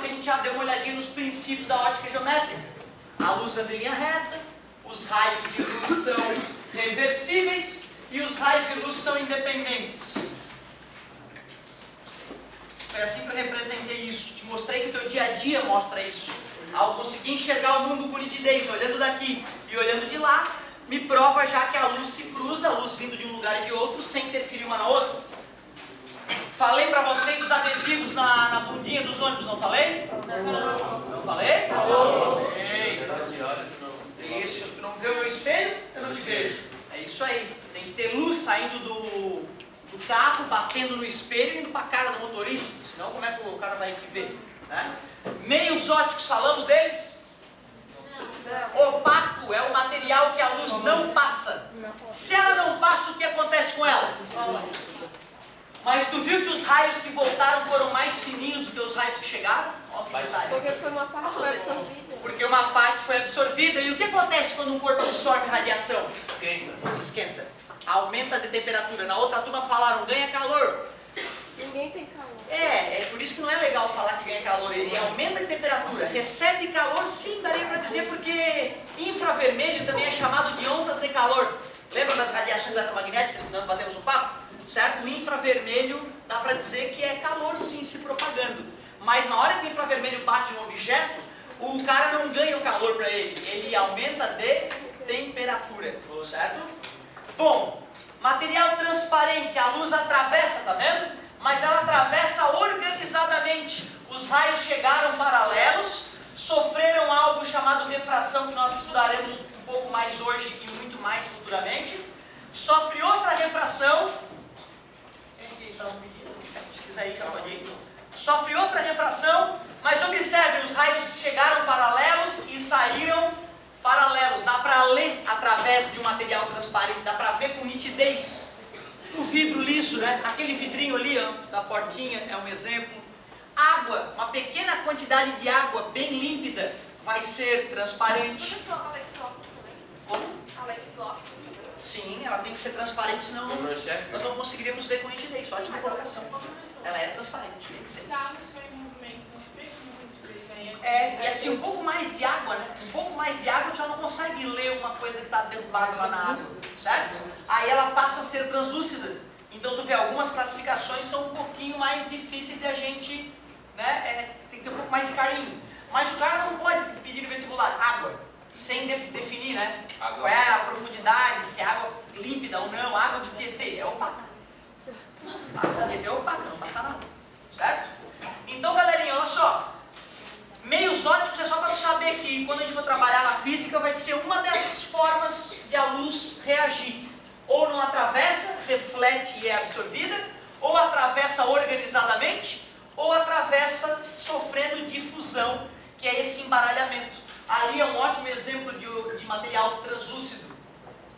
que a gente já deu uma olhadinha nos princípios da ótica geométrica. A luz anda em linha reta, os raios de luz são reversíveis e os raios de luz são independentes. Foi assim que eu representei isso. Te mostrei que o teu dia a dia mostra isso. Ao conseguir enxergar o mundo com nitidez, olhando daqui e olhando de lá, me prova já que a luz se cruza, a luz vindo de um lugar e de outro, sem interferir uma na outra. Falei para vocês dos adesivos na bundinha dos ônibus, não falei? Não falei? Falou. Isso, tu não vê o meu espelho, eu não te vejo. É isso aí. Tem que ter luz saindo do carro, batendo no espelho e indo para a cara do motorista. Senão como é que o cara vai te ver? Né? Meios ópticos, falamos deles? Opaco é o material que a luz não passa. Se ela não passa, o que acontece com ela? Mas tu viu que os raios que voltaram foram mais fininhos do que os raios que chegaram? Porque foi uma parte foi absorvida. Porque uma parte foi absorvida. E o que acontece quando um corpo absorve radiação? Esquenta. Aumenta de temperatura. Na outra turma falaram, ganha calor. Ninguém tem calor. É por isso que não é legal falar que ganha calor. Ele aumenta a temperatura. Recebe calor, sim, daria para dizer, porque infravermelho também é chamado de ondas de calor. Lembra das radiações eletromagnéticas que nós batemos um papo? Certo? O infravermelho dá para dizer que é calor, sim, se propagando. Mas na hora que o infravermelho bate um objeto, o cara não ganha o calor para ele. Ele aumenta de temperatura. Certo? Bom, material transparente, a luz atravessa, tá vendo? Mas ela atravessa organizadamente. Os raios chegaram paralelos, sofreram algo chamado refração, que nós estudaremos um pouco mais hoje e muito mais futuramente. Sofre outra refração. Se quiser ir, já pode ir. Sofre outra refração, mas observem, os raios chegaram paralelos e saíram paralelos. Dá para ler através de um material transparente, dá para ver com nitidez. O vidro liso, né? Aquele vidrinho ali, ó, da portinha, é um exemplo. Água, uma pequena quantidade de água bem límpida vai ser transparente. Alex Bloch também. Como? Alex Bloch. Sim, ela tem que ser transparente, senão nós não conseguiríamos ver com nitidez. Ótima colocação. Ela é transparente, tem que ser. E assim, um pouco mais de água, né? Um pouco mais de água, tu já não consegue ler uma coisa que está derrubada lá na água, certo? Aí ela passa a ser translúcida. Então tu vê, algumas classificações são um pouquinho mais difíceis de a gente, né? Tem que ter um pouco mais de carinho. Mas o cara não pode pedir no vestibular água, sem definir, né? Qual é a profundidade, se é água límpida ou não. Água do Tietê é opaca. Água do Tietê é opaca, não passa nada, certo? Então, galerinha, olha só. Meios ópticos é só para tu saber que quando a gente for trabalhar na física vai ser uma dessas formas de a luz reagir. Ou não atravessa, reflete e é absorvida, ou atravessa organizadamente, ou atravessa sofrendo difusão, que é esse embaralhamento. Ali é um ótimo exemplo de material translúcido.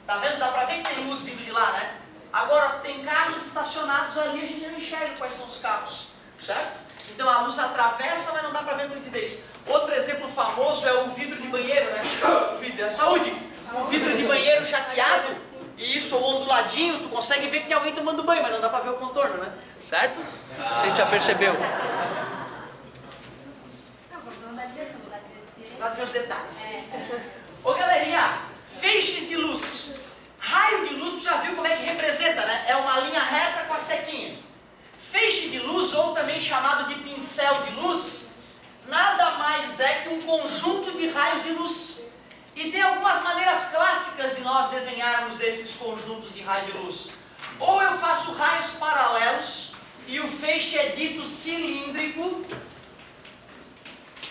Tá vendo? Dá para ver que tem luz vindo de lá, né? Agora, tem carros estacionados ali, a gente não enxerga quais são os carros, certo? Então a luz atravessa, mas não dá para ver com nitidez. Outro exemplo famoso é o vidro de banheiro, né? O vidro, saúde! O vidro de banheiro chateado, e isso, ou onduladinho, tu consegue ver que tem alguém tomando banho, mas não dá para ver o contorno, né? Certo? Você já percebeu? Lá ver os detalhes. Ô galerinha, feixes de luz. Raio de luz, tu já viu como é que representa, né? É uma linha reta com a setinha. Feixe de luz, ou também chamado de pincel de luz, nada mais é que um conjunto de raios de luz. E tem algumas maneiras clássicas de nós desenharmos esses conjuntos de raios de luz. Ou eu faço raios paralelos, e o feixe é dito cilíndrico.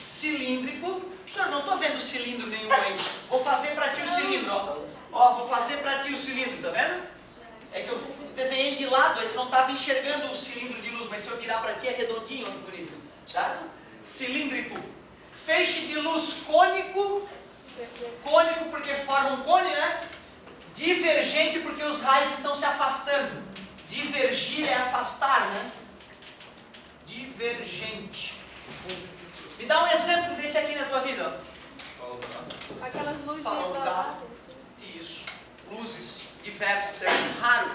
Cilíndrico. Senhor, não estou vendo cilindro nenhum aí. Vou fazer para ti o cilindro, ó. Ó, vou fazer para ti o cilindro, tá vendo? É que eu desenhei de lado, ele não estava enxergando o cilindro de luz, mas se eu virar para ti é redondinho, olha que bonito, certo? Cilíndrico. Feixe de luz cônico, cônico porque forma um cone, né? Divergente porque os raios estão se afastando. Divergir é afastar, né? Divergente. Me dá um exemplo desse aqui na tua vida, ó. Aquelas luzes Falou pra da... lá. Isso. Luzes diversas, é muito raro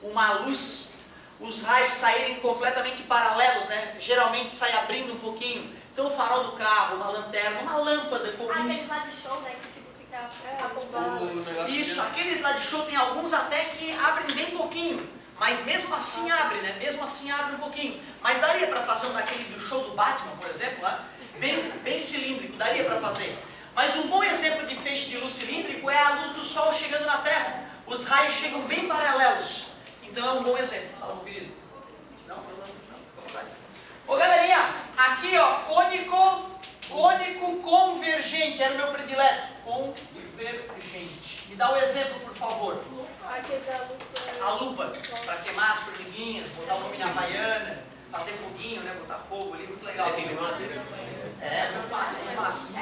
uma luz os raios saírem completamente paralelos, né? Geralmente sai abrindo um pouquinho. Então o farol do carro, uma lanterna, uma lâmpada comum. Aquele lá de show, né? Que tipo fica bombando. Isso, aqueles lá de show tem alguns até que abrem bem pouquinho. Mas mesmo assim abre, né? Mesmo assim abre um pouquinho. Mas daria para fazer um daquele do show do Batman, por exemplo, né? Bem cilíndrico, daria para fazer. Mas um bom exemplo de feixe de luz cilíndrico é a luz do sol chegando na Terra. Os raios chegam bem paralelos. Então é um bom exemplo. Fala, meu querido. Não? Ô galerinha, aqui ó, cônico convergente, era o meu predileto. Convergente. Me dá o exemplo, por favor. Aquele da lupa. A lupa, para queimar as formiguinhas, botar o nome na havaiana, fazer foguinho, né? Botar fogo ali, muito legal. Muito massa, muito massa.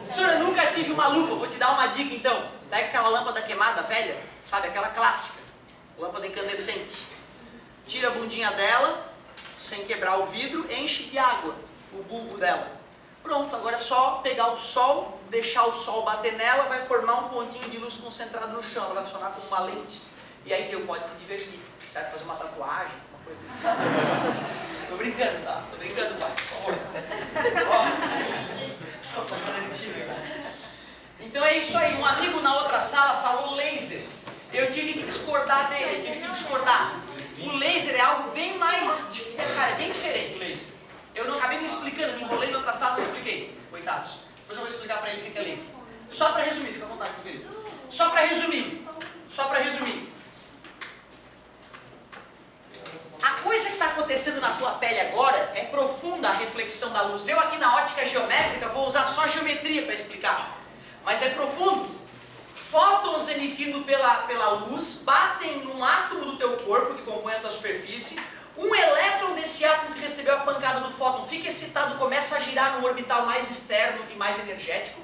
Professor, eu nunca tive uma lupa, vou te dar uma dica então. Pega aquela lâmpada queimada velha, sabe, aquela clássica, lâmpada incandescente. Tira a bundinha dela, sem quebrar o vidro, enche de água o bulbo dela. Pronto, agora é só pegar o sol, deixar o sol bater nela, vai formar um pontinho de luz concentrado no chão, ela vai funcionar como uma lente. E aí Deus pode se divertir, certo? Fazer uma tatuagem, uma coisa desse tipo. Tô brincando, tá? Tô brincando, pai, por favor. Só pra garantir, né? Então é isso aí, um amigo na outra sala falou laser. Eu tive que discordar dele, O laser é algo bem mais, cara, é bem diferente o laser. Eu não acabei me explicando, me enrolei na outra sala, não expliquei. Coitados. Depois eu vou explicar para eles o que é laser. Só para resumir, fica à vontade, meu querido. Só para resumir. A coisa que está acontecendo na tua pele agora é profunda a reflexão da luz. Eu aqui na ótica geométrica vou usar só geometria para explicar. Mas é profundo. Fótons emitindo pela luz batem num átomo do teu corpo que compõe a tua superfície. Um elétron desse átomo que recebeu a pancada do fóton fica excitado, começa a girar no orbital mais externo e mais energético.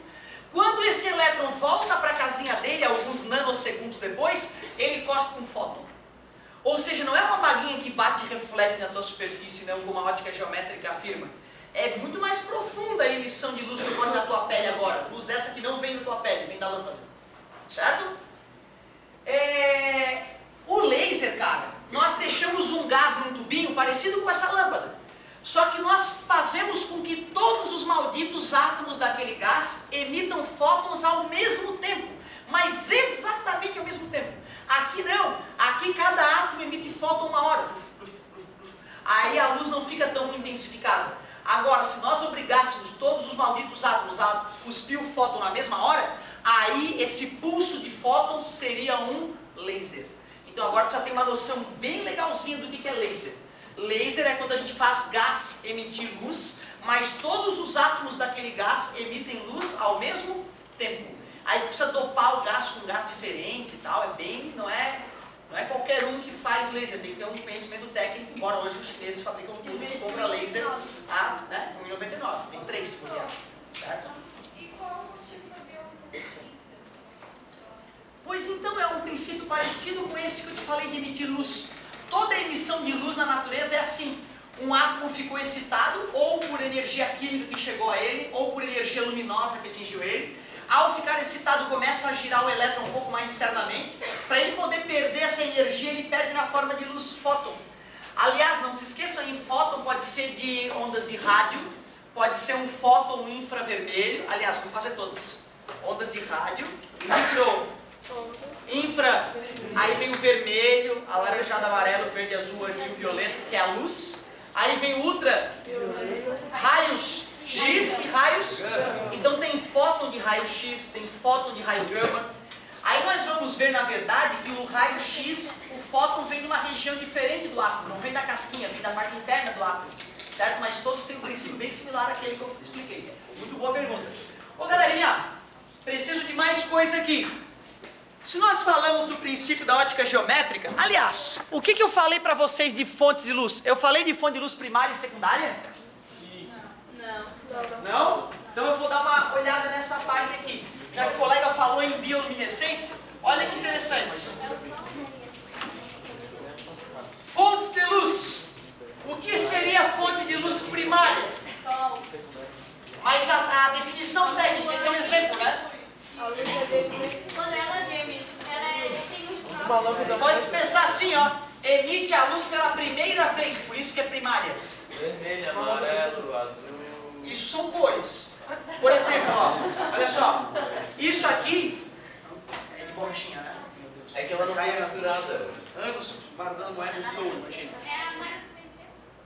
Quando esse elétron volta para a casinha dele, alguns nanosegundos depois, ele cospe um fóton. Ou seja, não é uma baguinha que bate e reflete na tua superfície, não, como a ótica geométrica afirma. É muito mais profunda a emissão de luz que ocorre na tua pele agora. Luz essa que não vem da tua pele, vem da lâmpada. Certo? O laser, cara, nós deixamos um gás num tubinho parecido com essa lâmpada. Só que nós fazemos com que todos os malditos átomos daquele gás emitam fótons ao mesmo tempo. Mas exatamente ao mesmo tempo. Aqui não. Aqui cada átomo emite fóton uma hora. Aí a luz não fica tão intensificada. Agora, se nós obrigássemos todos os malditos átomos a cuspir o fóton na mesma hora, aí esse pulso de fótons seria um laser. Então agora tu já tem uma noção bem legalzinha do que é laser. Laser é quando a gente faz gás emitir luz, mas todos os átomos daquele gás emitem luz ao mesmo tempo. Aí tu precisa dopar o gás com um gás diferente e tal, não é qualquer um que faz laser, tem que ter um conhecimento técnico, embora hoje os chineses fabricam tudo e compra laser a R$1,99, tem 3 se for real, certo? E qual o tipo de bioluminescência? Pois então é um princípio parecido com esse que eu te falei de emitir luz. Toda emissão de luz na natureza é assim. Um átomo ficou excitado ou por energia química que chegou a ele, ou por energia luminosa que atingiu ele. Ao ficar excitado, começa a girar o elétron um pouco mais externamente. Para ele poder perder essa energia, ele perde na forma de luz fóton. Aliás, não se esqueçam, em fóton pode ser de ondas de rádio, pode ser um fóton infravermelho. Aliás, vou fazer todas. Ondas de rádio, infra, aí vem o vermelho, alaranjado, amarelo, verde, azul, aqui o violeta, que é a luz. Aí vem o ultra, raios X e raios. Então tem fóton de raio X, tem fóton de raio gama. Aí nós vamos ver, na verdade, que o raio X, o fóton vem de uma região diferente do átomo, não vem da casquinha, vem da parte interna do átomo, certo? Mas todos têm um princípio bem similar àquele que eu expliquei. Muito boa pergunta. Ô galerinha, preciso de mais coisa aqui. Se nós falamos do princípio da ótica geométrica, aliás, o que eu falei para vocês de fontes de luz? Eu falei de fonte de luz primária e secundária? Não? Então eu vou dar uma olhada nessa parte aqui. Já que o colega falou em bioluminescência, olha que interessante. Fontes de luz. O que seria a fonte de luz primária? Mas a definição técnica, esse é um exemplo, né? Quando ela emite, ela tem luz própria. Pode pensar assim, ó. emite a luz pela primeira vez, por isso que é primária. Vermelho, amarelo, azul. Isso são cores. Por exemplo, ó, olha só, isso aqui é de borrachinha, né? Meu Deus. É que ela não tá misturada. Anos guardando moedas de ouro, imagina.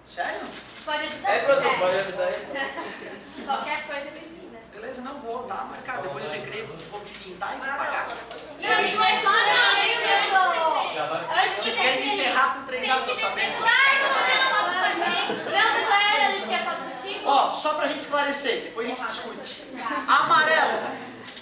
Sério? Pode ajudar. É, professor, pode ajudar aí? Qualquer coisa bem-vinda. Beleza, não vou dar marcado. Depois do recreio, vou me pintar e vou pagar. E a gente vai só não, Já vai. Vocês querem me ferrar com 3 anos do orçamento? Ó, só pra gente esclarecer, depois a gente discute.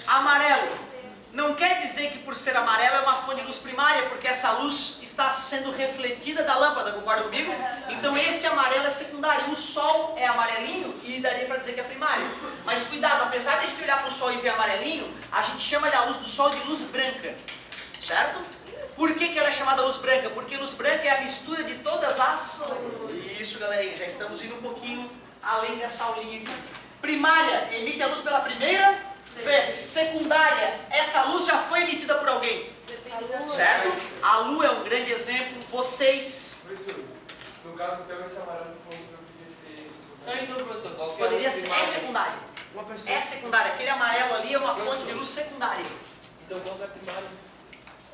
Amarelo. Não quer dizer que por ser amarelo é uma fonte de luz primária, porque essa luz está sendo refletida da lâmpada, concorda comigo? Então este amarelo é secundário. O sol é amarelinho e daria para dizer que é primário. Mas cuidado, apesar de a gente olhar para o sol e ver amarelinho, a gente chama a luz do sol de luz branca. Certo? Por que ela é chamada luz branca? Porque luz branca é a mistura de todas as... Isso, galerinha, já estamos indo um pouquinho além dessa aulinha aqui. Primária, emite a luz pela primeira vez. Secundária, essa luz já foi emitida por alguém. Certo? A lua é um grande exemplo. Vocês... Professor, no caso então esse amarelo poderia ser esse. Então, professor, qual que Poderia ser, é secundário. Uma pessoa. É secundário. Aquele amarelo ali é uma fonte de luz secundária. Então, qual que é a primária?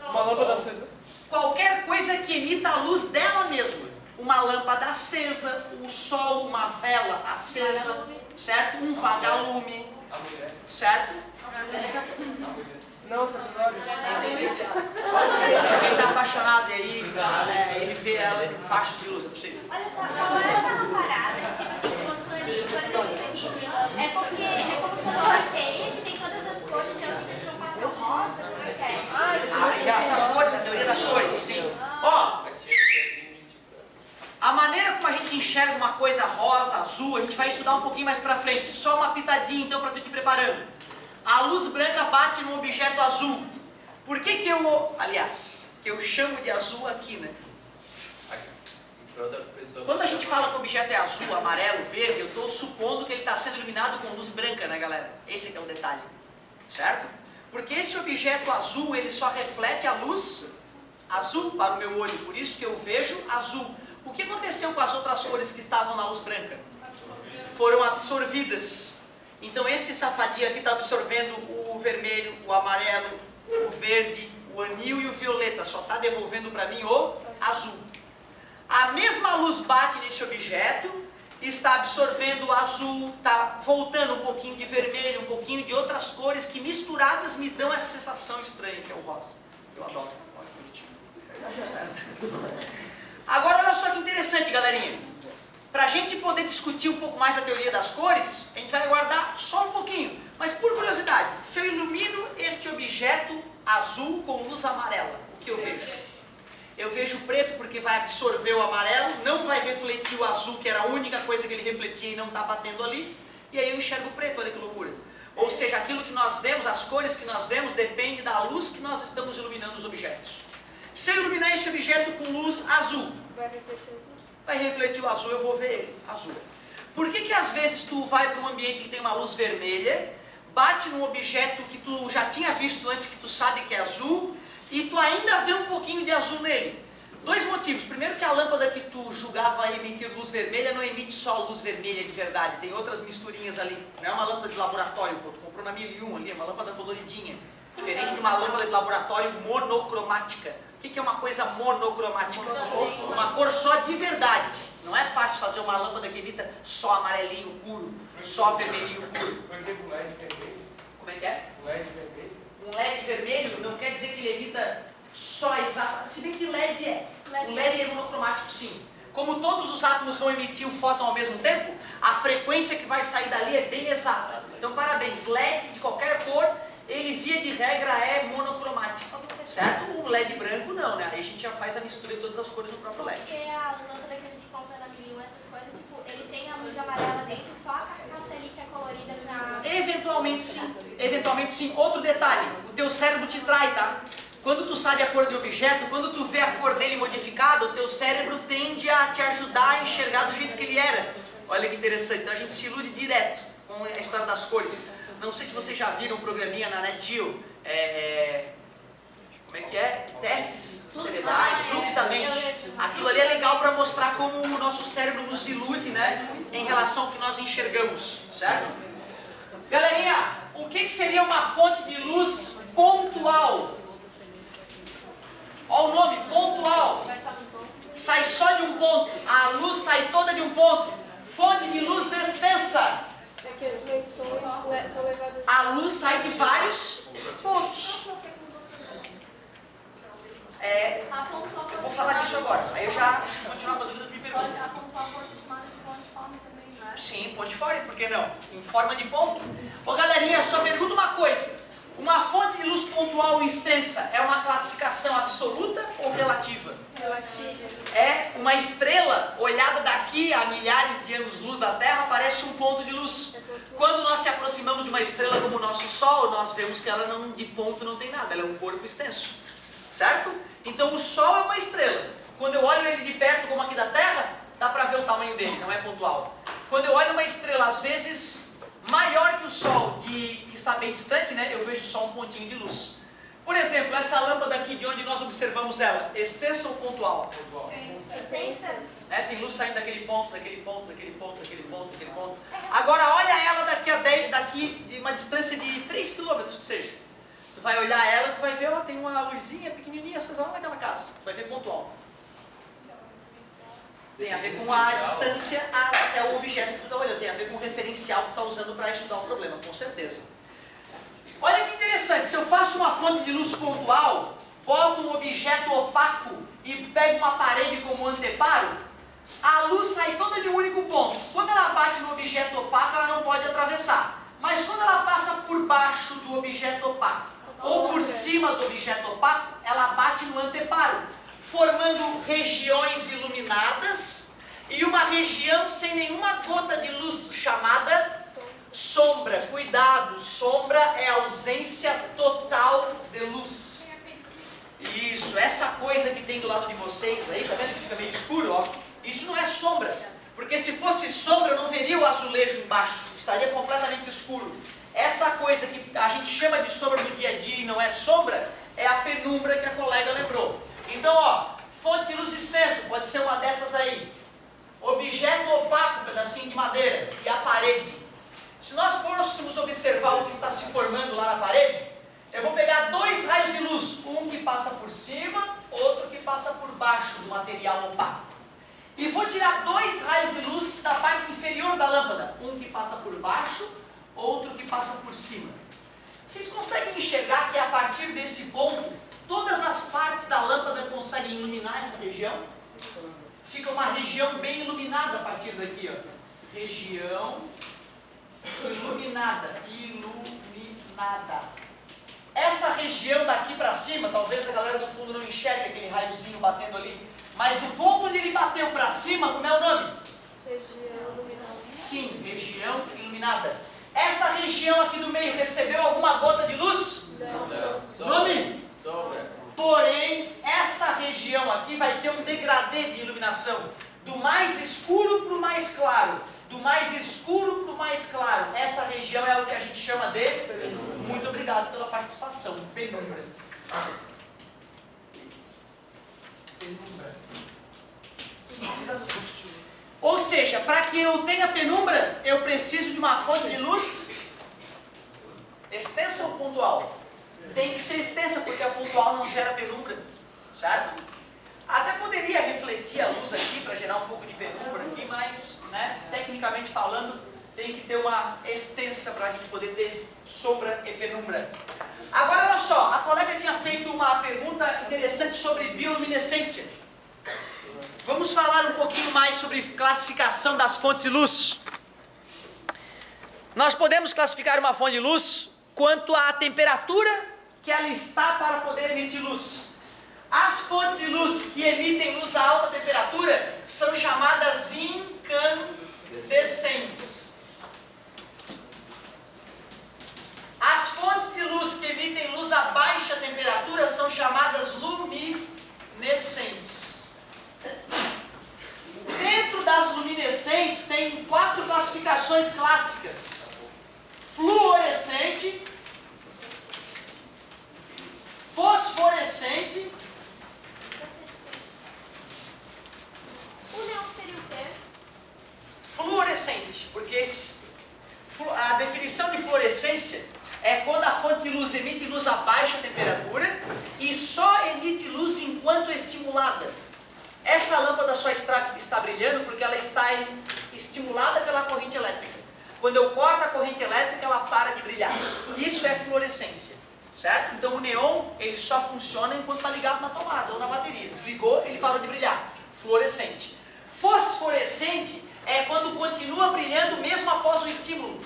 Uma lâmpada acesa. Qualquer coisa que emita a luz dela mesma. Uma lâmpada acesa, o sol, uma vela acesa, certo? Um vagalume, A mulher. certo? Não, secundário. Quem está apaixonado aí, ele vê ela com faixas de luz, é possível. Olha só, qual é aquela parada que tipo, possui isso aqui? É porque é como se fosse uma teia que tem todas as cores, então fica uma cor rosa, não é? Essas cores, a teoria das cores, sim. Ó, a maneira como a gente enxerga uma coisa rosa, azul, a gente vai estudar um pouquinho mais pra frente. Só uma pitadinha então pra tu te preparando. A luz branca bate num objeto azul. Por que que eu chamo de azul aqui, né? Quando a gente fala que o objeto é azul, amarelo, verde, eu estou supondo que ele está sendo iluminado com luz branca, né, galera? Esse que é o detalhe, certo? Porque esse objeto azul, ele só reflete a luz azul para o meu olho, por isso que eu vejo azul. O que aconteceu com as outras cores que estavam na luz branca? Foram absorvidas. Então esse safadinho aqui está absorvendo o vermelho, o amarelo, o verde, o anil e o violeta. Só está devolvendo para mim o azul. A mesma luz bate nesse objeto, está absorvendo o azul, está voltando um pouquinho de vermelho, um pouquinho de outras cores que misturadas me dão essa sensação estranha que é o rosa. Eu adoro. Olha que bonitinho. Agora olha só que interessante, galerinha. Para a gente poder discutir um pouco mais a teoria das cores, a gente vai aguardar só um pouquinho. Mas por curiosidade, se eu ilumino este objeto azul com luz amarela, o que eu vejo? Eu vejo preto porque vai absorver o amarelo, não vai refletir o azul, que era a única coisa que ele refletia e não está batendo ali. E aí eu enxergo preto, olha que loucura. Ou seja, aquilo que nós vemos, as cores que nós vemos, depende da luz que nós estamos iluminando os objetos. Se eu iluminar esse objeto com luz azul, vai refletir o azul, eu vou ver ele, azul. Por que que às vezes tu vai para um ambiente que tem uma luz vermelha, bate num objeto que tu já tinha visto antes, que tu sabe que é azul, e tu ainda vê um pouquinho de azul nele? Dois motivos. Primeiro que a lâmpada que tu julgava emitir luz vermelha não emite só luz vermelha de verdade, tem outras misturinhas ali. Não é uma lâmpada de laboratório, pô, tu comprou na 1001 ali, é uma lâmpada coloridinha. Diferente de uma lâmpada de laboratório monocromática. O que é uma coisa monocromática? Uma cor só de verdade. Não é fácil fazer uma lâmpada que emita só amarelinho puro, só vermelhinho puro. Por exemplo, um LED vermelho. Como é que é? Um LED vermelho. Um LED vermelho não quer dizer que ele emita só exato. Se bem que LED é. O LED é monocromático, sim. Como todos os átomos vão emitir o fóton ao mesmo tempo, a frequência que vai sair dali é bem exata. Então, parabéns. LED de qualquer cor, ele via de regra é monocromático. Certo? Um LED branco não, né? Aí a gente já faz a mistura de todas as cores no próprio LED. Porque a lâmpada que a gente compra na 1001, essas coisas, tipo, ele tem a luz amarela dentro, só a carcaça ali que é colorida pra... Eventualmente sim. Eventualmente sim. Outro detalhe, o teu cérebro te trai, tá? Quando tu sabe a cor do objeto, quando tu vê a cor dele modificada, o teu cérebro tende a te ajudar a enxergar do jeito que ele era. Olha que interessante, então a gente se ilude direto com a história das cores. Não sei se vocês já viram um programinha na Net Geo, como é que é? Testes cerebrais, fluxo da mente. Aquilo ali é legal para mostrar como o nosso cérebro nos ilude, né? Em relação ao que nós enxergamos, certo? Galerinha, o que seria uma fonte de luz pontual? Olha o nome, pontual. Sai só de um ponto, a luz sai toda de um ponto. Fonte de luz extensa. A luz sai de vários pontos. Eu vou falar disso agora. Aí eu já, se continuar com a dúvida, me pergunta. A pontual pode ser chamada de pontiforme também, né? Sim, pontiforme, por que não? Em forma de ponto. Ô galerinha, só pergunta uma coisa. Uma fonte de luz pontual extensa é uma classificação absoluta ou relativa? Relativa. É uma estrela olhada daqui a milhares de anos-luz da Terra parece um ponto de luz. Quando nós se aproximamos de uma estrela como o nosso Sol, nós vemos que ela não, de ponto não tem nada, ela é um corpo extenso. Certo? Então o Sol é uma estrela. Quando eu olho ele de perto como aqui da Terra, dá para ver o tamanho dele, não é pontual. Quando eu olho uma estrela, às vezes maior que o Sol, que está bem distante, né, eu vejo só um pontinho de luz. Por exemplo, essa lâmpada aqui, de onde nós observamos ela, extensa ou pontual? Extensa. Tem luz saindo daquele ponto, daquele ponto, daquele ponto, daquele ponto, daquele ponto. Agora olha ela daqui de uma distância de 3 km que seja. Tu vai olhar ela, tu vai ver, ó, tem uma luzinha pequenininha acesa lá naquela casa. Tu vai ver pontual. Tem a ver com a distância até o objeto que tu está olhando. Tem a ver com o referencial que tu está usando para estudar o problema, com certeza. Olha que interessante, se eu faço uma fonte de luz pontual, boto um objeto opaco e pego uma parede como anteparo, a luz sai toda de um único ponto. Quando ela bate no objeto opaco, ela não pode atravessar. Mas quando ela passa por baixo do objeto opaco, ou por cima do objeto opaco, ela bate no anteparo, formando regiões iluminadas e uma região sem nenhuma gota de luz chamada sombra. Cuidado, sombra é ausência total de luz. Isso, essa coisa que tem do lado de vocês aí, tá vendo que fica meio escuro, ó? Isso não é sombra, porque se fosse sombra eu não veria o azulejo embaixo, estaria completamente escuro. Essa coisa que a gente chama de sombra no dia a dia e não é sombra, é a penumbra que a colega lembrou. Então, ó, fonte de luz extensa, pode ser uma dessas aí. Objeto opaco, pedacinho de madeira, e a parede. Se nós fôssemos observar o que está se formando lá na parede, eu vou pegar 2 raios de luz, um que passa por cima, outro que passa por baixo do material opaco. E vou tirar 2 raios de luz da parte inferior da lâmpada, um que passa por baixo, outro que passa por cima. Vocês conseguem enxergar que a partir desse ponto, todas as partes da lâmpada conseguem iluminar essa região? Fica uma região bem iluminada a partir daqui, ó. Região iluminada, iluminada. Essa região daqui para cima, talvez a galera do fundo não enxergue aquele raiozinho batendo ali, mas o ponto onde ele bateu para cima, como é o nome? Região iluminada. Sim, região iluminada. Essa região aqui do meio recebeu alguma gota de luz? Não. Nome? Sombra. Porém, esta região aqui vai ter um degradê de iluminação. Do mais escuro para o mais claro. Do mais escuro para o mais claro. Essa região é o que a gente chama de... Muito obrigado pela participação. Penumbra. Penumbra. Simples assim. Ou seja, para que eu tenha penumbra, eu preciso de uma fonte de luz extensa ou pontual? Tem que ser extensa, porque a pontual não gera penumbra, certo? Até poderia refletir a luz aqui para gerar um pouco de penumbra aqui, mas, né, tecnicamente falando, tem que ter uma extensa para a gente poder ter sombra e penumbra. Agora, olha só, a colega tinha feito uma pergunta interessante sobre bioluminescência. Vamos falar um pouquinho mais sobre classificação das fontes de luz. Nós podemos classificar uma fonte de luz quanto à temperatura que ela está para poder emitir luz. As fontes de luz que emitem luz a alta temperatura são chamadas incandescentes. As fontes de luz que emitem luz a baixa temperatura são chamadas luminescentes. Dentro das luminescentes tem 4 classificações clássicas: fluorescente, Fosforescente. O neon seria o quê? Fluorescente, porque a definição de fluorescência é quando a fonte de luz emite luz a baixa temperatura e só emite luz enquanto estimulada. Essa lâmpada só está brilhando porque ela está estimulada pela corrente elétrica. Quando eu corto a corrente elétrica, ela para de brilhar. Isso é fluorescência, certo? Então o neon ele só funciona enquanto está ligado na tomada ou na bateria. Desligou, ele parou de brilhar. Fluorescente. Fosforescente é quando continua brilhando mesmo após o estímulo.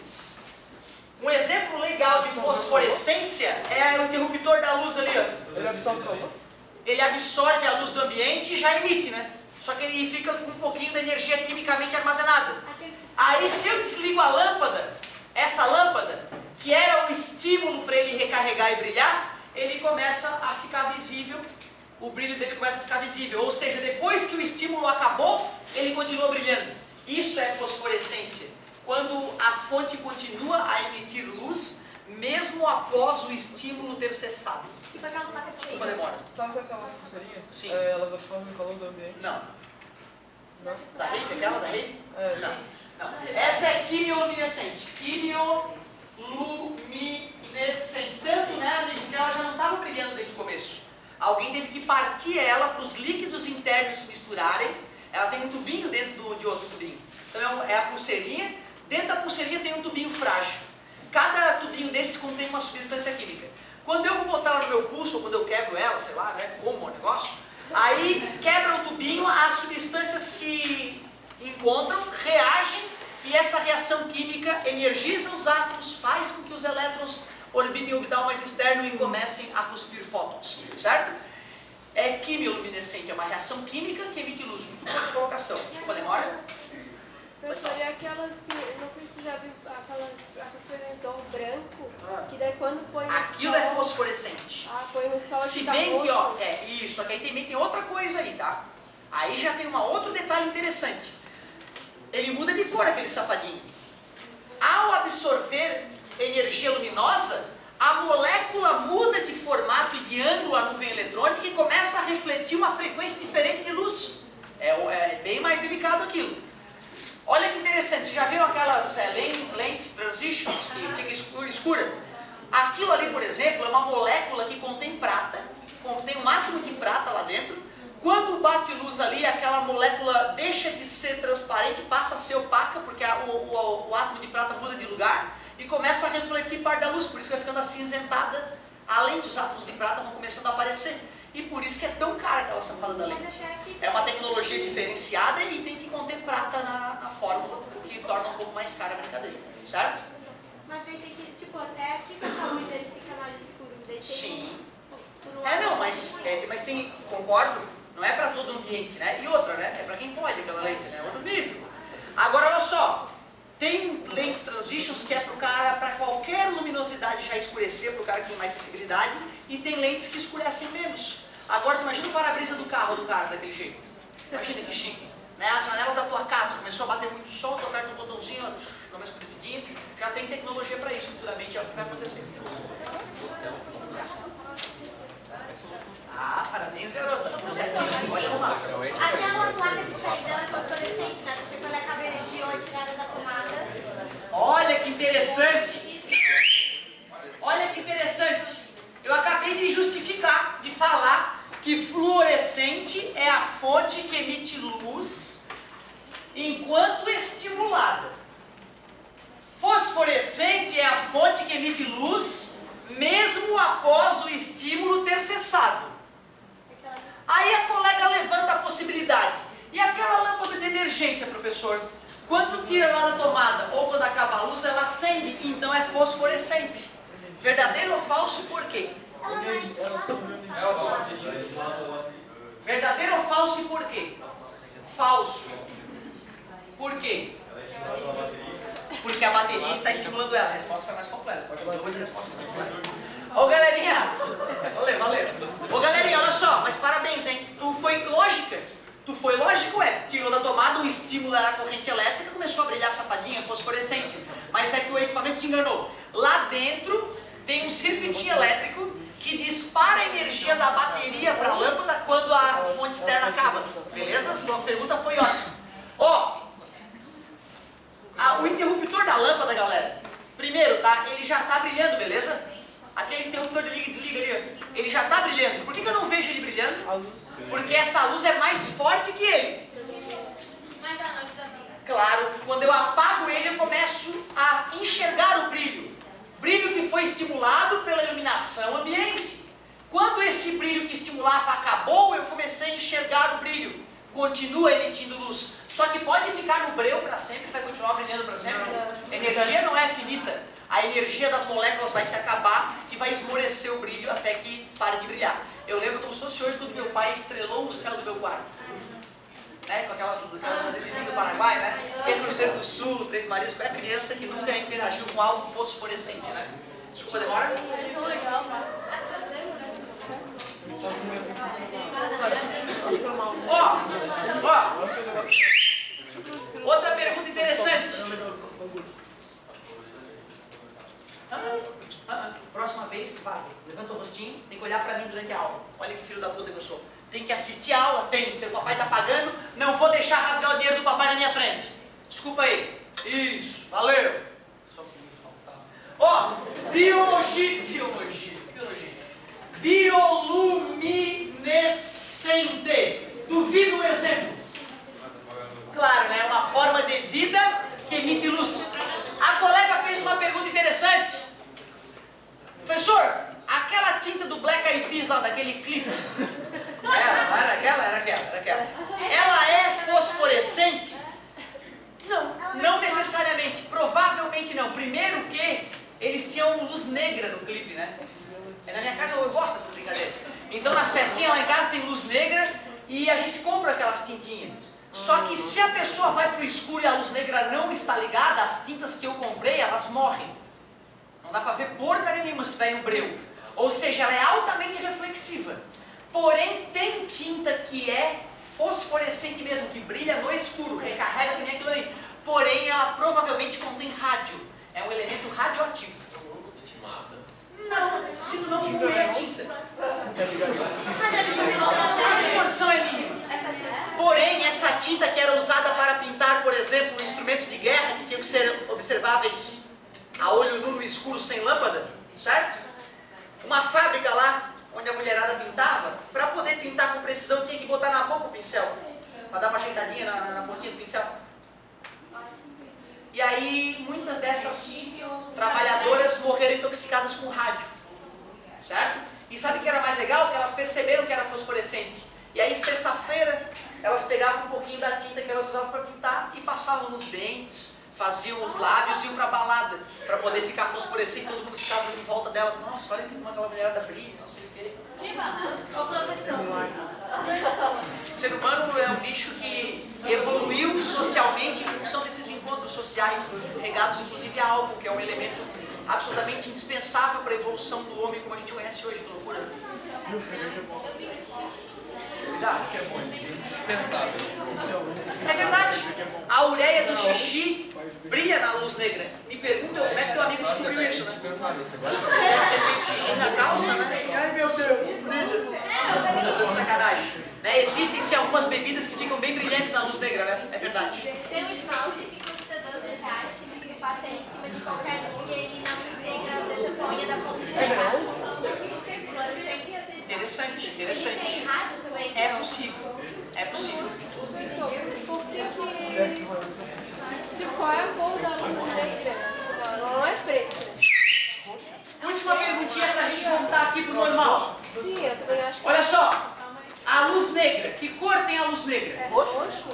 Um exemplo legal de fosforescência é o interruptor da luz ali, ó. Ele absorve calor? Ele absorve a luz do ambiente e já emite, né? Só que ele fica com um pouquinho da energia quimicamente armazenada. Aí se eu desligo a lâmpada, essa lâmpada, que era o estímulo para ele recarregar e brilhar, ele começa a ficar visível, o brilho dele começa a ficar visível. Ou seja, depois que o estímulo acabou, ele continua brilhando. Isso é fosforescência. Quando a fonte continua a emitir luz, mesmo após o estímulo ter cessado. Tipo aquela placa de Desculpa a demora. Sabe aquelas pulseirinhas? Sim. Elas absorvem o calor do ambiente? Não. Não? Da Rave? Aquela da Rave? É. Não. Não. Essa é quimioluminescente. Quimioluminescente. Tanto, né, amigo, que ela já não estava brilhando desde o começo. Alguém teve que partir ela para os líquidos internos se misturarem. Ela tem um tubinho dentro de outro tubinho. Então é a pulseirinha. Dentro da pulseirinha tem um tubinho frágil. Cada tubinho desse contém uma substância química. Quando eu vou botar ela no meu pulso, ou quando eu quebro ela, sei lá, né, como o negócio, aí quebra o tubinho, as substâncias se encontram, reagem, e essa reação química energiza os átomos, faz com que os elétrons orbitem o orbital mais externo e comecem a cuspir fótons, certo? É quimioluminescente, é uma reação química que emite luz. Muito boa colocação. Desculpa a demora. Professor, e aquelas, não sei se tu já viu aquele refletor branco, que daí quando põe no Aquilo sol... é fosforescente. Ah, põe no sol Se fica bem que, ó, roxo. isso, aqui também tem outra coisa aí, tá? Aí já tem um outro detalhe interessante. Ele muda de cor, aquele safadinho. Ao absorver energia luminosa, a molécula muda de formato e de ângulo a nuvem eletrônica e começa a refletir uma frequência diferente de luz. É bem mais delicado aquilo. Olha que interessante, vocês já viram aquelas lentes transitions que fica escura? Aquilo ali, por exemplo, é uma molécula que contém prata, contém um átomo de prata lá dentro. Quando bate luz ali, aquela molécula deixa de ser transparente, passa a ser opaca, porque o átomo de prata muda de lugar e começa a refletir parte da luz, por isso que vai ficando acinzentada, a lente, os átomos de prata vão começando a aparecer. E por isso que é tão cara aquela safada da lente. É uma tecnologia diferenciada e tem que conter prata na fórmula, o que torna um pouco mais cara a brincadeira, certo? Mas daí tem que, tipo, até aqui que o tamanho dele fica mais escuro. Daí tem Sim. por um lado. Não, mas tem, concordo, não é para todo ambiente, né? E outra, né? É para quem pode aquela lente, né? Outro nível. Agora, olha só, tem lentes transitions que é para qualquer luminosidade já escurecer, para o cara que tem mais sensibilidade, e tem lentes que escurecem menos. Agora, tu imagina o para-brisa do carro do cara daquele jeito. Imagina que chique. Né? As janelas da tua casa, começou a bater muito sol, tu aperta um botãozinho, dá uma escurecidinha, já tem tecnologia para isso, futuramente é o que vai acontecer. Ah, parabéns, garota. Certíssimo, pode arrumar. Aquela placa de saída ela é fosforescente, né? Porque quando acaba a energia ou a tirada da tomada. Olha que interessante. Olha que interessante. Eu acabei de justificar, de falar que fluorescente é a fonte que emite luz enquanto estimulada. Fosforescente é a fonte que emite luz mesmo após o estímulo ter cessado. Aí a colega levanta a possibilidade. E aquela lâmpada de emergência, professor? Quando tira lá da tomada ou quando acaba a luz, ela acende, então é fosforescente. Verdadeiro ou falso e por quê? Verdadeiro ou falso e por quê? Falso. Por quê? Porque a bateria está estimulando ela. A resposta foi mais completa. Pode dar depois a resposta foi completa. Ô galerinha! Valeu. Ô galerinha, olha só, mas parabéns, hein? Tu foi lógica. Tu foi lógico, tirou da tomada, o estímulo era a corrente elétrica, começou a brilhar a safadinha, fosforescência. Mas é que o equipamento te enganou. Lá dentro tem um circuitinho elétrico que dispara a energia da bateria para a lâmpada quando a fonte externa acaba. Beleza? Tua pergunta foi ótima. Ó, o interruptor da lâmpada, galera, primeiro, tá? Ele já tá brilhando, beleza? Aquele interruptor de liga e desliga ali, ó. Ele já tá brilhando. Por que eu não vejo ele brilhando? Porque essa luz é mais forte que ele. Mas a noite da vida. Claro que quando eu apago ele, eu começo a enxergar o brilho. Brilho que foi estimulado pela iluminação ambiente. Quando esse brilho que estimulava acabou, eu comecei a enxergar o brilho. Continua emitindo luz. Só que pode ficar no breu para sempre, vai continuar brilhando para sempre. A energia não é finita. A energia das moléculas vai se acabar e vai esmorecer o brilho até que pare de brilhar. Eu lembro como se fosse hoje quando meu pai estrelou o céu do meu quarto. Né? Com aquelas adesivinhas do Paraguai, né? Tinha Cruzeiro do Sul, Três Marias, qualquer criança que nunca interagiu com algo fosforescente, né? Desculpa a demora. Outra pergunta interessante. Próxima vez, vaza. Levanta o rostinho, tem que olhar pra mim durante a aula. Olha que filho da puta que eu sou. Tem que assistir a aula? Tem. Teu papai tá pagando, não vou deixar rasgar o dinheiro do papai na minha frente. Desculpa aí. Isso, valeu. Só que me faltava. Biologia. Bioluminescente. Duvido o exemplo. Claro, né? É uma forma de vida que emite luz. A colega fez uma pergunta interessante. Professor, aquela tinta do Black Eyed Peas lá, daquele clipe. Era aquela. Ela é fosforescente? Não necessariamente. Provavelmente não. Primeiro que eles tinham luz negra no clipe, né? Na minha casa eu gosto dessa brincadeira. Então nas festinhas lá em casa tem luz negra e a gente compra aquelas tintinhas. Só que se a pessoa vai pro escuro e a luz negra não está ligada, as tintas que eu comprei, elas morrem. Não dá pra ver porcaria nenhuma se tiver no breu. Ou seja, ela é altamente reflexiva. Porém, tem tinta que é fosforescente mesmo, que brilha no escuro, recarrega que nem aquilo ali. Porém, ela provavelmente contém rádio. É um elemento radioativo. Te mata. Não, se tu não comer a tinta. A absorção é mínima. Porém, essa tinta que era usada para pintar, por exemplo, instrumentos de guerra, que tinham que ser observáveis a olho nu no escuro sem lâmpada, certo? Uma fábrica lá, onde a mulherada pintava, para poder pintar com precisão tinha que botar na boca o pincel, para dar uma ajeitadinha na pontinha do pincel. E aí, muitas dessas trabalhadoras morreram intoxicadas com rádio, certo? E sabe o que era mais legal? Que elas perceberam que era fosforescente. E aí, sexta-feira, elas pegavam um pouquinho da tinta que elas usavam para pintar e passavam nos dentes, faziam os lábios e iam para a balada, para poder ficar fosforescente. Todo mundo ficava em volta delas. Nossa, olha como aquela mulherada brilha, não sei o que. O ser humano é um bicho que evoluiu socialmente em função desses encontros sociais, regados inclusive a álcool, que é um elemento absolutamente indispensável para a evolução do homem como a gente conhece hoje, que loucura. É verdade. A ureia do xixi brilha na luz negra. Me pergunta como é que teu amigo descobriu isso, né? Deve ter feito xixi na calça, né? Ai meu Deus, brilha. Sacanagem. Né? Existem-se algumas bebidas que ficam bem brilhantes na luz negra, né? É verdade. Tem um esmalte que custa R$12, que você passa em cima de qualquer um e ele na luz negra deixa a ponha da ponta de baixo. Interessante. Tem rádio também? É possível. Professor, por que qual é a cor da luz negra? Ela não é preta. Última perguntinha pra gente voltar aqui pro normal. Sim, eu também acho que Olha só. A luz negra. Que cor tem a luz negra? é roxo.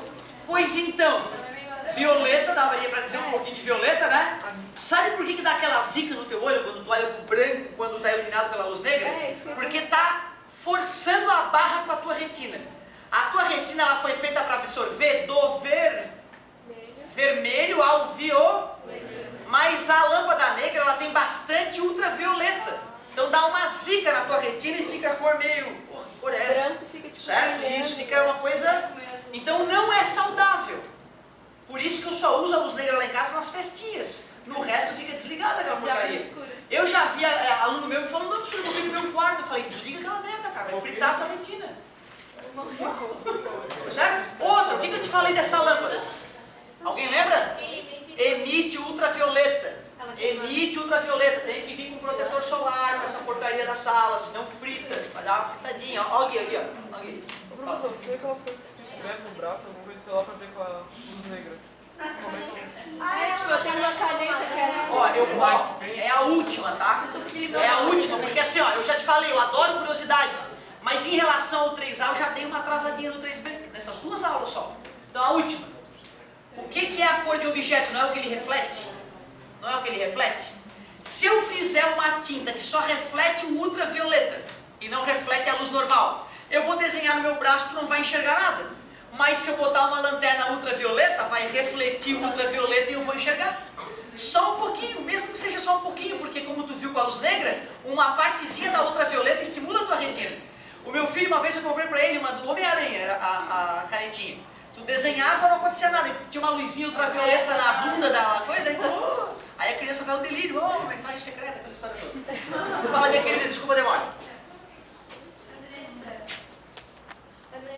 Pois então, violeta, daria pra dizer um pouquinho de violeta, né? Sabe por que dá aquela zica no teu olho quando tu olha pro branco, quando tá iluminado pela luz negra? Porque tá forçando a barra com a tua retina. A tua retina ela foi feita para absorver do vermelho ao mas a lâmpada negra ela tem bastante ultravioleta. Então dá uma zica na tua retina e fica a cor meio... Por essa. Branco fica tipo certo? brilhante. Isso fica uma coisa... Então não é saudável. Por isso que eu só uso a luz negra lá em casa nas festinhas. No resto fica desligada aquela porcaria. Eu já vi aluno meu me falando, não, professor, eu vou no meu quarto. afetar a tua retina. Certo? Outra, o que eu te falei dessa lâmpada? Alguém lembra? Emite ultravioleta. Emite ultravioleta. Tem que vir com protetor solar com essa porcaria da sala, senão frita. Vai dar uma fritadinha. Ó, aqui, ó. Aqui. Ô, professor, tem aquelas coisas que tu escreve no braço, alguma coisa, sei lá, pra ver com a luz negra. Como é que Tipo, eu tenho uma caneta que é assim. Ó, é a última, tá? É a última, porque assim, ó, eu já te falei, eu adoro curiosidade. Mas em relação ao 3A, eu já dei uma atrasadinha no 3B, nessas duas aulas só. Então a última. O que é a cor de objeto? Não é o que ele reflete? Não é o que ele reflete? Se eu fizer uma tinta que só reflete o ultravioleta e não reflete a luz normal, eu vou desenhar no meu braço, tu não vai enxergar nada. Mas se eu botar uma lanterna ultravioleta, vai refletir o ultravioleta e eu vou enxergar. Só um pouquinho, mesmo que seja só um pouquinho, porque como tu viu com a luz negra, uma partezinha da ultravioleta estimula a tua retina. O meu filho, uma vez eu comprei pra ele uma do Homem-Aranha, era a canetinha. Tu desenhava, não acontecia nada, tinha uma luzinha ultravioleta na bunda da coisa, então, aí a criança vai ao delírio, mensagem secreta, aquela história toda. Fala, minha querida, desculpa a demora.